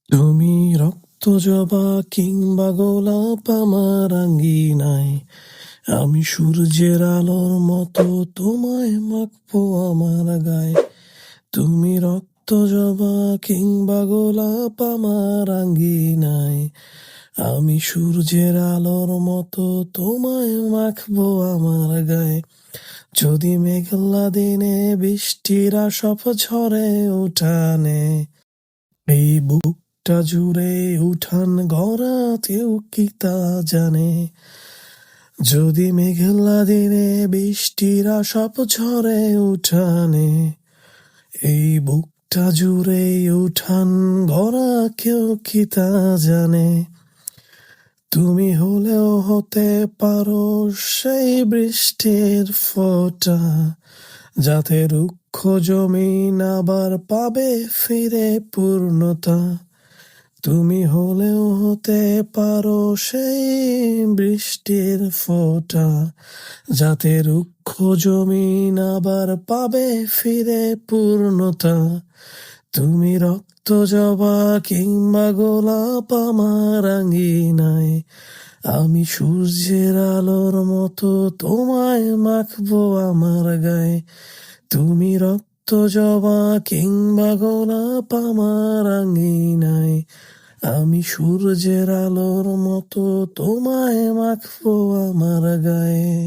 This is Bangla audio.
তুমি রক্ত জবা কিংবা গোলাপ আমার আঙ্গিনায়, আমি সূর্যের আলোর মতো তোমায় মাখবো আমার গায়ে। তুমি রক্ত জবা কিংবা গোলাপ আমার আঙ্গিনায়, আমি সূর্যের আলোর মতো তোমায় মাখবো আমার গায়ে। যদি মেঘলা দিনে বৃষ্টির আসফ ঝরে উঠানে, এই বুকটা জুড়ে উঠান গড়াতেও কি তা জানে। যদি মেঘলা দিনে বৃষ্টির আসফ ঝরে উঠানে, এই বুকটা জুড়ে উঠান গড়া কেউ কি তা জানে। তুমি হলেও হতে পারো সেই বৃষ্টির ফোঁটা, যাতে রুক্ষ জমিন আবার পাবে ফিরে পূর্ণতা। তুমি হলেও হতে পারো সেই বৃষ্টির ফোঁটা, যাতে রুক্ষ জমিন আবার পাবে ফিরে পূর্ণতা। তুমি রক্ত জবা কিংবা গোলাপ আমার আঙ্গিনায়, আমি সূর্যের আলোর মতো তোমায় মাখবো আমার গায়ে। তুমি রক্ত জবা কিংবা গোলাপ আমার আঙ্গিনায়, আমি সূর্যের আলোর মতো তোমায় মাখবো আমার গায়ে।